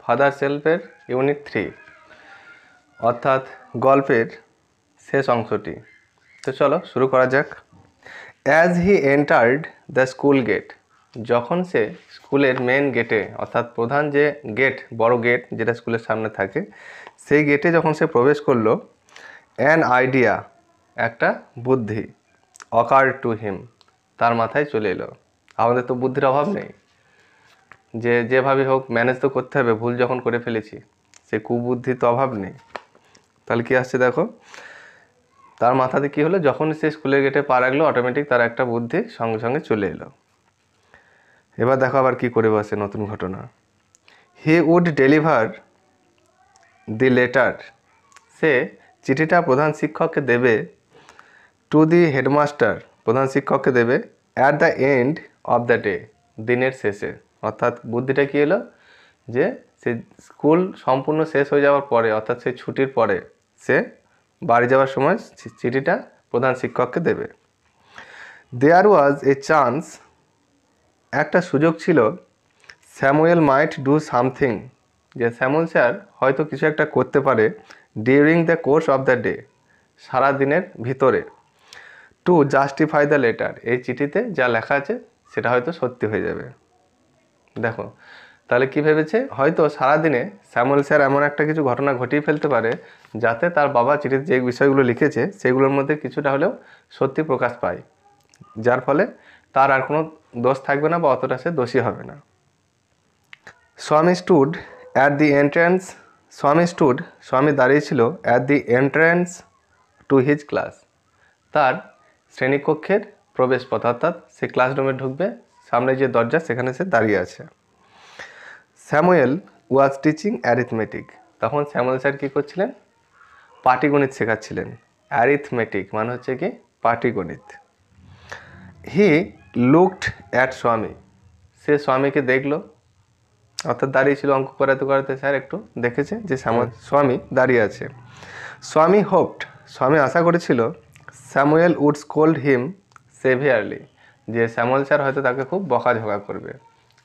Father সেলফের unit 3 অর্থাৎ গল্পের শেষ অংশটি। তো চলো শুরু করা যাক। As he entered the school gate, যখন সে স্কুলের মেন গেটে অর্থাৎ প্রধান যে গেট, বড় গেট যেটা স্কুলের সামনে থাকে, সেই গেটে যখন সে প্রবেশ করলো, অ্যান আইডিয়া, একটা বুদ্ধি, অকার টু হিম, তার মাথায় চলে এলো। আমাদের তো বুদ্ধির অভাব নেই, যেভাবে হোক ম্যানেজ তো করতে হবে, ভুল যখন করে ফেলেছি, সে কুবুদ্ধি তো অভাব নেই। তাহলে কি আসছে দেখো, তার মাথাতে কি হলো, যখন সে স্কুলের গেটে পা রাখলো অটোমেটিক তার একটা বুদ্ধি সঙ্গে সঙ্গে চলে এলো। এবার দেখো আবার কি করে বসে নতুন ঘটনা। He would deliver the letter, সে চিঠিটা প্রধান শিক্ষককে দেবে, টু দি হেডমাস্টার, প্রধান শিক্ষককে দেবে, at the end of the day, দিনের শেষে। অর্থাৎ বুদ্ধিটা কী এলো, যে সে স্কুল সম্পূর্ণ শেষ হয়ে যাওয়ার পরে অর্থাৎ সে ছুটির পরে সে বাড়ি যাওয়ার সময় চিঠিটা প্রধান শিক্ষককে দেবে। দেয়ার ওয়াজ এ চান্স, একটা সুযোগ ছিল, স্যামুয়েল মাইট ডু সামথিং, যে স্যামুয়েল স্যার হয়তো কিছু একটা করতে পারে, during the course of the day, সারা দিনের ভিতরে, টু জাস্টিফাই দ্য লেটার, এই চিঠিতে যা লেখা আছে সেটা হয়তো সত্যি হয়ে যাবে। দেখো তাহলে কি ভেবেছে, হয়তো সারাদিনে স্যামুয়েল স্যার এমন একটা কিছু ঘটনা ঘটিয়ে ফেলতে পারে যাতে তার বাবা চিঠিতে যে বিষয়গুলো লিখেছে সেগুলোর মধ্যে কিছুটা হলেও সত্যি প্রকাশ পায়, যার ফলে তার আর কোনো দোষ থাকবে না বা অতটা সে দোষী হবে না। স্বামী স্টুড অ্যাট দি এন্ট্রান্স, স্বামী দাঁড়িয়েছিল at the entrance to his class, তার শ্রেণীকক্ষের প্রবেশপথ, অর্থাৎ সে ক্লাসরুমে ঢুকবে, সামনে যে দরজা সেখানে সে দাঁড়িয়ে আছে। স্যামুয়েল ওয়াজ টিচিং অ্যারিথমেটিক, তখন স্যামুয়েল স্যার কী করছিলেন, পাটিগণিত শেখাচ্ছিলেন। অ্যারিথমেটিক মানে হচ্ছে কি পাটিগণিত। হি লুকড অ্যাট স্বামী, সে স্বামীকে দেখলো, অর্থাৎ দাঁড়িয়ে ছিল অঙ্ক করাতে করাতে স্যার একটু দেখেছে যে স্বামী দাঁড়িয়ে আছে। স্বামী হোপড, স্বামী আশা করেছিল, Samuel would scold him severely, যে স্যামুয়েল স্যার হয়তো তাকে খুব বকাঝকা করবে,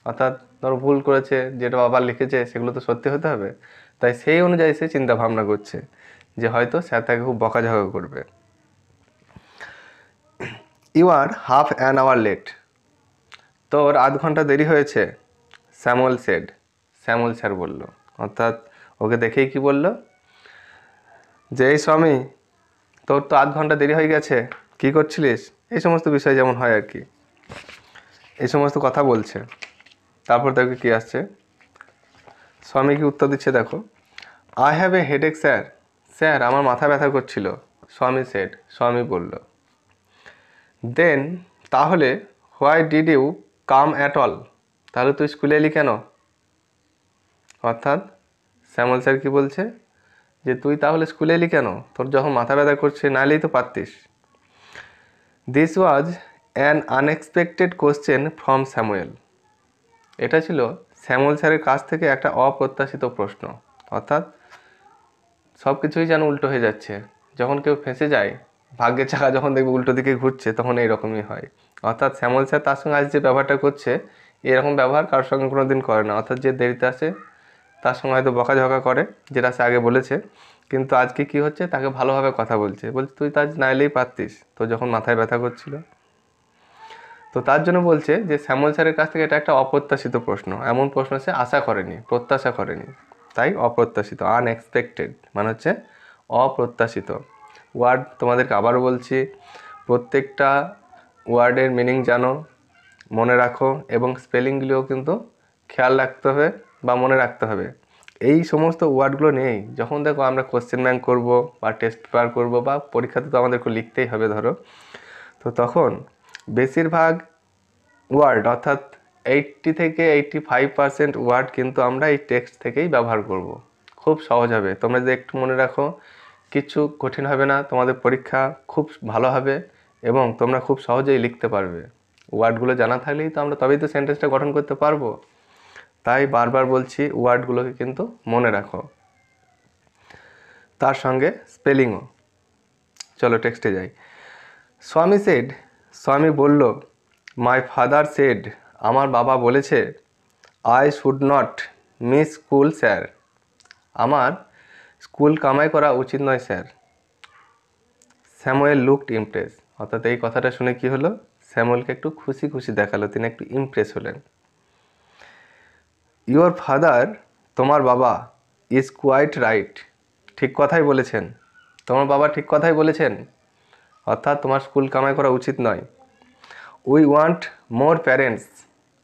অর্থাৎ ধরো ভুল করেছে, যেটা বাবা লিখেছে সেগুলো তো সত্যি হতে হবে, তাই সেই অনুযায়ী সে চিন্তা ভাবনা করছে যে হয়তো স্যার তাকে খুব বকাঝকা করবে। You are half an hour late, তোর আধ ঘন্টা দেরি হয়েছে, স্যামুয়েল স্যার বলল, অর্থাৎ ওকে দেখেই কি বলল, যে এই স্বামী তোর তো আধ ঘন্টা দেরি হয়ে গেছে, কি করছিলিস, এই সমস্ত বিষয় যেমন হয় আর কি, এই সমস্ত কথা বলছে। তারপর দেখো কি আসছে, স্বামী কি উত্তর দিচ্ছে দেখো, I have a headache sir আমার মাথা ব্যথা করছিল, স্বামী বলল। দেন তাহলে why did you come at all, তাহলে তুই স্কুলে এলি কেন, অর্থাৎ স্যামুয়েল স্যার কি বলছে, যে তুই তাহলে স্কুলে এলি কেন, তোর যখন মাথা ব্যথা করছে না এলেই তো পারতিস। This was an unexpected question from Samuel, এটা ছিল স্যামুয়েল স্যারের কাছ থেকে একটা অপ্রত্যাশিত প্রশ্ন, অর্থাৎ সব কিছুই যেন উল্টো হয়ে যাচ্ছে, যখন কেউ ফেঁসে যায়, ভাগ্যের চাকা যখন দেখবে উল্টো দিকে ঘুরছে তখন এইরকমই হয়। অর্থাৎ স্যামুয়েল স্যার তার সঙ্গে আজ যে ব্যবহারটা করছে এরকম ব্যবহার কারোর সঙ্গে কোনো দিন করে না, অর্থাৎ যে দেরিতে আসে তার সঙ্গে হয়তো বকাঝকা করে, যেটা সে আগে বলেছে, কিন্তু আজকে কি হচ্ছে, তাকে ভালোভাবে কথা বলছে তুই তো আজ না এলেই পারতিস, তো যখন মাথায় ব্যথা করছিল। তো তার জন্য বলছে যে স্যামুয়েল স্যারের কাছ থেকে এটা একটা অপ্রত্যাশিত প্রশ্ন, এমন প্রশ্ন সে আশা করেনি, প্রত্যাশা করেনি, তাই অপ্রত্যাশিত, আনএক্সপেক্টেড মানে হচ্ছে অপ্রত্যাশিত। ওয়ার্ড তোমাদেরকে আবারও বলছি, প্রত্যেকটা ওয়ার্ডের মিনিং জানো, মনে রাখো, এবং স্পেলিংগুলিও কিন্তু খেয়াল রাখতে হবে বা মনে রাখতে হবে। এই সমস্ত ওয়ার্ডগুলো নেই যখন দেখো আমরা কোশ্চেন ব্যাংক করব বা টেস্ট পেপার করব বা পরীক্ষাতে তো আমাদেরকে লিখতেই হবে ধরো, তো তখন বেশিরভাগ ওয়ার্ড অর্থাৎ 80 থেকে 85% ওয়ার্ড কিন্তু আমরা এই টেক্সট থেকেই ব্যবহার করব, খুব সহজ হবে। তোমরা যদি একটু মনে রাখো কিছু কঠিন হবে না, তোমাদের পরীক্ষা খুব ভালো হবে এবং তোমরা খুব সহজেই লিখতে পারবে। ওয়ার্ডগুলো জানা থাকলেই তো আমরা তবেই তো সেন্টেন্সটা গঠন করতে পারবো, তাই বারবার বলছি ওয়ার্ডগুলোকে কিন্তু মনে রাখো, তার সঙ্গে স্পেলিংও। চলো টেক্সটে যাই। স্বামী বলল, মাই ফাদার সেড, আমার বাবা বলেছে, I should not miss school sir, আমার স্কুল কামাই করা উচিত নয় স্যার। স্যামুয়েল লুকড ইমপ্রেস, অর্থাৎ এই কথাটা শুনে কি হলো, স্যামুয়েলকে একটু খুশি খুশি দেখালো, তিনি একটু ইমপ্রেস হলেন। ইউর ফাদার, তোমার বাবা, ইজ কোয়াইট রাইট, ঠিক কথাই বলেছেন, তোমার বাবা ঠিক কথাই বলেছেন, অর্থাৎ তোমার স্কুল কামাই করা উচিত নয়। উই ওয়ান্ট মোর প্যারেন্টস,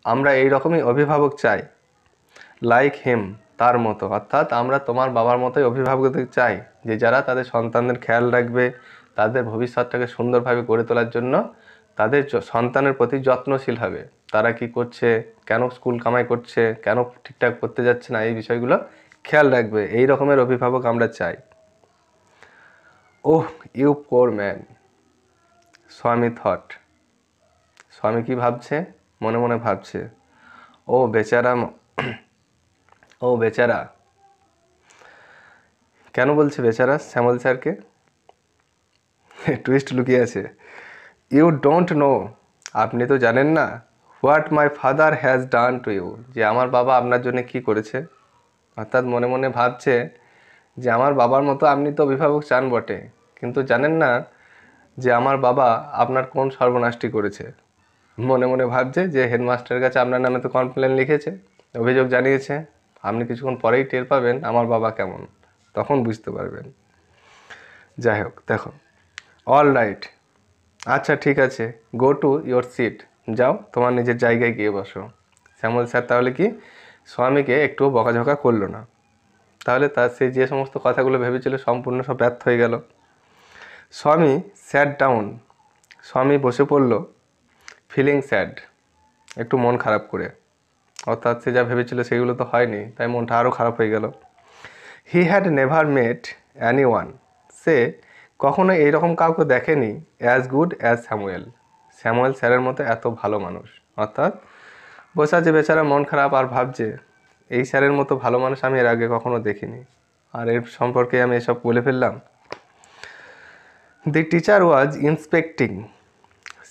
আমরা এই রকমই অভিভাবক চাই। লাইক হিম, তার মতো, অর্থাৎ আমরা তোমার বাবার মতোই অভিভাবকদের চাই, যে যারা তাদের সন্তানদের খেয়াল রাখবে, তাদের ভবিষ্যৎটাকে সুন্দরভাবে গড়ে তোলার জন্য তাদের সন্তানের প্রতি যত্নশীল হবে। তারা কি করছে, কেন স্কুল কামাই করছে, কেন ঠিকঠাক করতে যাচ্ছে না, এই বিষয়গুলো খেয়াল রাখবে, এই রকমের অভিভাবক আমরা চাই। ওহ ইউ পোর ম্যান, স্বামী থট, স্বামী কি ভাবছে, মনে মনে ভাবছে, ও বেচারা, ও বেচারা। কেন বলছে বেচারা স্যামুয়েল স্যারকে, টুইস্ট লুকিয়ে আছে। ইউ ডোন্ট নো, আপনি তো জানেন না, what my father has done to you, যে আমার বাবা আপনার জন্য কি করেছে। অর্থাৎ মনে মনে ভাবছে যে আমার বাবার মতো আপনি তো অভিভাবক চান বটে, কিন্তু জানেন না যে আমার বাবা আপনার কোন সর্বনাশটি করেছে। মনে মনে ভাবছে যে হেডমাস্টারের কাছে আপনার নামে তো কমপ্লেন লিখেছে, অভিযোগ জানিয়েছে, আপনি কিছুক্ষণ পরেই টের পাবেন আমার বাবা কেমন, তখন বুঝতে পারবেন। যাই হোক, দেখো, অল রাইট, আচ্ছা ঠিক আছে, গো টু ইয়োর সিট, যাও তোমার নিজের জায়গায় গিয়ে বসো। শ্যামল স্যার তাহলে কি স্বামীকে একটুও বকাঝকা করলো না, তাহলে তার সে যে সমস্ত কথাগুলো ভেবেছিল সম্পূর্ণ সব ব্যর্থ হয়ে গেল। স্বামী স্যাট ডাউন, স্বামী বসে পড়ল, ফিলিং স্যাড, একটু মন খারাপ করে, অর্থাৎ সে যা ভেবেছিল সেগুলো তো হয়নি, তাই মনটা আরও খারাপ হয়ে গেল। He had never met anyone, সে কখনো এইরকম কাউকে দেখেনি as good as Samuel, Samuel স্যারের মতো এত ভালো মানুষ। অর্থাৎ বসে আছে বেচারা মন খারাপ, আর ভাবছে এই স্যারের মতো ভালো মানুষ আমি এর আগে কখনো দেখিনি, আর এর সম্পর্কে আমি এসব বলে ফেললাম। দি টিচার ওয়াজ ইন্সপেক্টিং,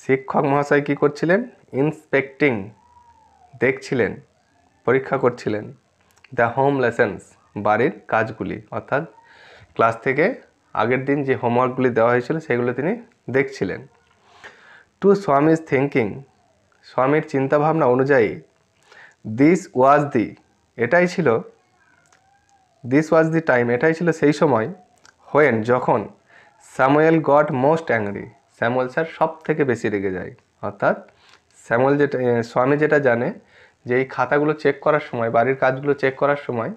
শিক্ষক মহাশয় কী করছিলেন, ইন্সপেক্টিং, দেখছিলেন, পরীক্ষা করছিলেন, দ্য হোম লেসেন্স, বাড়ির কাজগুলি, অর্থাৎ ক্লাস থেকে আগের দিন যে হোমওয়ার্কগুলি দেওয়া হয়েছিল সেগুলো তিনি দেখছিলেন। টু স্বামীজ থিঙ্কিং, স্বামীর চিন্তাভাবনা অনুযায়ী, দিস ওয়াজ দি, এটাই ছিল, দিস ওয়াজ দি টাইম, এটাই ছিল সেই সময়, হোয়েন, যখন, Samuel goat most angry, Samuel sir সব থেকে বেশি রেগে যায়। অর্থাৎ স্যামুয়েল যেটা, স্বামী যেটা জানে যে এই খাতাগুলো চেক করার সময়, বাড়ির কাজগুলো চেক করার সময়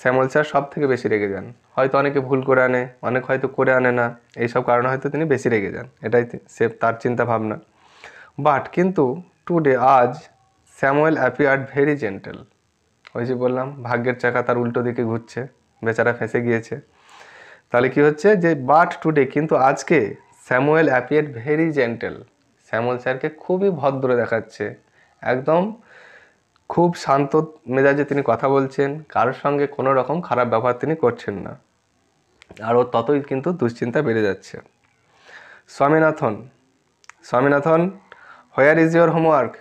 স্যামুয়েল স্যার সব থেকে বেশি রেগে যান। হয়তো অনেকে ভুল করে আনে, অনেক হয়তো করে আনে না, এইসব কারণে হয়তো তিনি বেশি রেগে যান, এটাই সে তার চিন্তা ভাবনা। বাট কিন্তু টুডে, আজ, স্যামুয়েল অ্যাপিয়ার্ড ভেরি জেন্টেল, ওই যে বললাম ভাগ্যের চাকা তার উল্টো দিকে ঘুরছে, বেচারা ফেঁসে গিয়েছে। তাহলে কি হচ্ছে যে বাট টুডে, কিন্তু আজকে, Samuel appeared very gentle, Samuel স্যারকে খুবই ভদ্র দেখাচ্ছে, একদম খুব শান্ত মেজাজে তিনি কথা বলছেন, কারোর সঙ্গে কোনো রকম খারাপ ব্যবহার তিনি করছেন না। আর ও ততই কিন্তু দুশ্চিন্তা বেড়ে যাচ্ছে। Swaminathan, Swaminathan, where is your homework,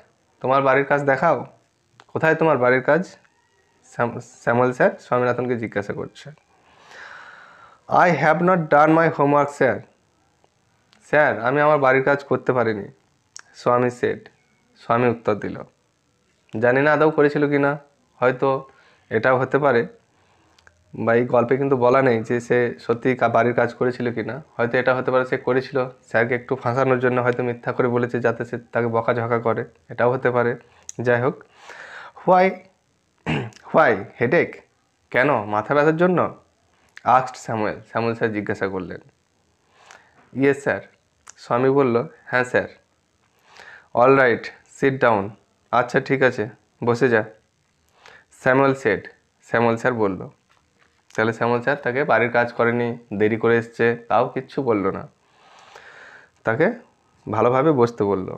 তোমার বাড়ির কাজ দেখাও, কোথায় তোমার বাড়ির কাজ, স্যামুয়েল স্যার স্বামীনাথনকে জিজ্ঞাসা করছে। I have not done my homework sir, sir আমি আমার বাড়ির কাজ করতে পারিনি, স্বামী সেড, স্বামী উত্তর দিল। জানি না আদৌ করেছিল কি না, হয়তো এটাও হতে পারে, বা এই গল্পে কিন্তু বলা নেই যে সে সত্যি বাড়ির কাজ করেছিল কি না, হয়তো এটা হতে পারে সে করেছিল, স্যারকে একটু ফাঁসানোর জন্য হয়তো মিথ্যা করে বলেছে যাতে সে তাকে বকাঝকা করে, এটাও হতে পারে। যাই হোক, হোয়াই, হোয়াই হেডেক, কেন, মাথা ব্যথার জন্য, আস্কড স্যামুয়েল, স্যামুয়েল স্যার জিজ্ঞাসা করলেন। ইয়েস স্যার, স্বামী বলল, হ্যাঁ sir. All right, sit down, আচ্ছা ঠিক আছে বসে যা, স্যামুয়েল সেড, স্যামুয়েল স্যার বলল। তাহলে স্যামুয়েল স্যার তাকে বাড়ির কাজ করেনি, দেরি করে এসছে, তাও কিচ্ছু বলল না, তাকে ভালোভাবে বসতে বলল।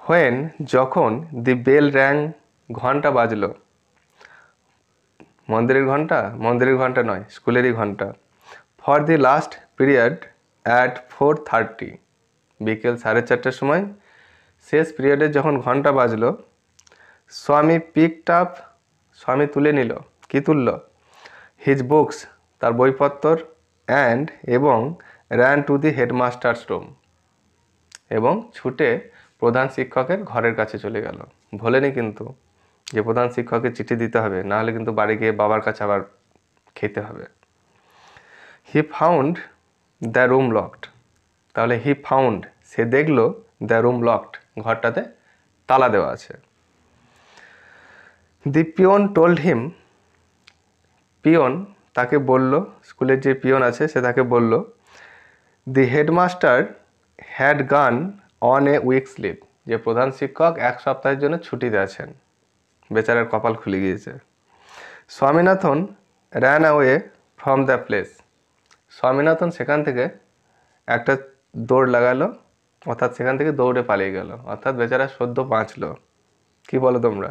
হোয়েন, যখন, দি বেল র্যাং, ঘন্টা বাজলো, মন্দিরের ঘন্টা, মন্দিরের ঘন্টা নয়, স্কুলেরই ঘন্টা, for the last period at 4:30, বিকেল 4:30টার সময় শেষ পিরিয়ডের যখন ঘন্টা বাজলো, স্বামী পিকড আপ স্বামী তুলে নিল, কি তুলল? হিজ বুকস, তার বইপত্তর, অ্যান্ড এবং ran to the headmasters room, এবং ছুটে প্রধান শিক্ষকের ঘরের কাছে চলে গেল। ভোলেনি কিন্তু যে প্রধান শিক্ষককে চিঠি দিতে হবে, নাহলে কিন্তু বাড়ি গিয়ে বাবার কাছে আবার খেতে হবে। He found the room locked, তাহলে হি ফাউন্ড, সে দেখলো দ্য রুম লকড, ঘরটাতে তালা দেওয়া আছে। The peon told him, peon তাকে বলল, স্কুলের যে পিয়ন আছে সে তাকে বলল, the headmaster had gone on a week's leave, যে প্রধান শিক্ষক 1 সপ্তাহের জন্য ছুটিতে আছেন। বেচারার কপাল খুলে গিয়েছে। Swaminathan ran away from the place, Swaminathan সেখান থেকে একটা দৌড় লাগালো, অর্থাৎ সেখান থেকে দৌড়ে পালিয়ে গেল, অর্থাৎ বেচারা সদ্য বাঁচলো। কি বলো তোমরা?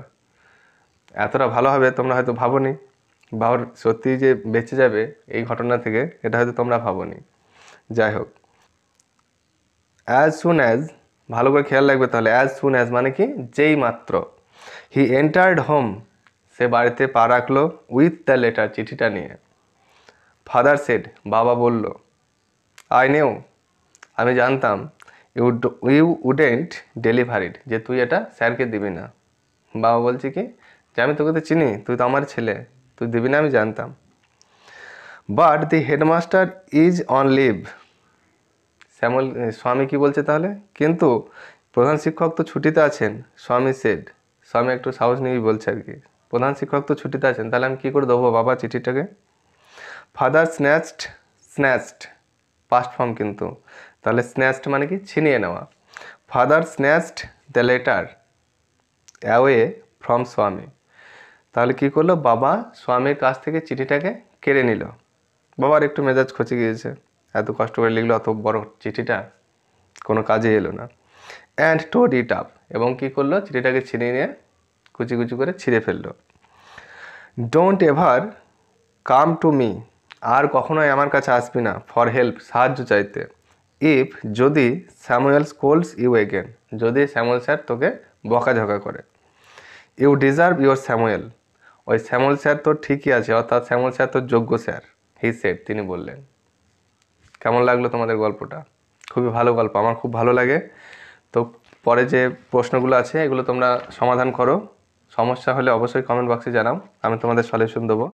এতটা ভালো হবে তোমরা হয়তো ভাবোনি, বা ওর সত্যি যে বেঁচে যাবে এই ঘটনা থেকে, এটা হয়তো তোমরা ভাবোনি। যাই হোক, অ্যাজ সুন অ্যাজ, ভালো করে খেয়াল রাখবে তাহলে, অ্যাজ সুন অ্যাজ মানে কি? যেই মাত্র। হি এন্টার্ড হোম, সে বাড়িতে পা রাখলো, উইথ দ্য লেটার, চিঠিটা নিয়ে। ফাদার সেড, বাবা বলল, আই নিউ, আমি জানতাম, ইউ উডেন্ট ডেলিভার ইট, যে তুই এটা স্যারকে দিবি না। বাবা বলছে কি, যে আমি তোকে তো চিনি, তুই তো আমার ছেলে, তুই দিবি না, আমি জানতাম। But the headmaster is on leave, Shyamal, Swami কি বলছে তাহলে? কিন্তু প্রধান শিক্ষক তো ছুটিতে আছেন। স্বামী সেড, স্বামী একটু সাহস নিয়েই বলছে আর কি, প্রধান শিক্ষক তো ছুটিতে আছেন, তাহলে আমি কী করে দেবো বাবা চিঠিটাকে? Father snatched, snatched past form কিন্তু, তাহলে স্ন্যাচড মানে কি? ছিনিয়ে নেওয়া। Father snatched the letter away from Swami, তাহলে কী করলো? বাবা স্বামীর কাছ থেকে চিঠিটাকে কেড়ে নিল। বাবার একটু মেজাজ খচে গিয়েছে, এত কষ্ট করে লিখলো অত বড় চিঠিটা, কোনো কাজে এলো না। অ্যান্ড টোড ইট আপ, এবং কী করলো? চিঠিটাকে ছিনিয়ে নিয়ে কুচি কুচি করে ছিঁড়ে ফেললো। Don't ever come to me, আর কখনোই আমার কাছে আসবি না, ফর হেল্প, সাহায্য চাইতে। ইফ, যদি স্যামুয়েল স্কোল্ডস ইউ এগেন, যদি স্যামুয়েল স্যার তোকে বকাঝকা করে। ইউ ডিজার্ভ ইউর স্যামুয়েল, ওই স্যামুয়েল স্যার তোর ঠিকই আছে, অর্থাৎ স্যামুয়েল স্যার তোর যোগ্য স্যার, হি সেড, তিনি বললেন। কেমন লাগলো তোমাদের গল্পটা? খুবই ভালো গল্প, আমার খুব ভালো লাগে। তো পরে যে প্রশ্নগুলো আছে এগুলো তোমরা সমাধান করো, সমস্যা হলে অবশ্যই কমেন্ট বক্সে জানাও, আমি তোমাদের সলিউশন দেবো।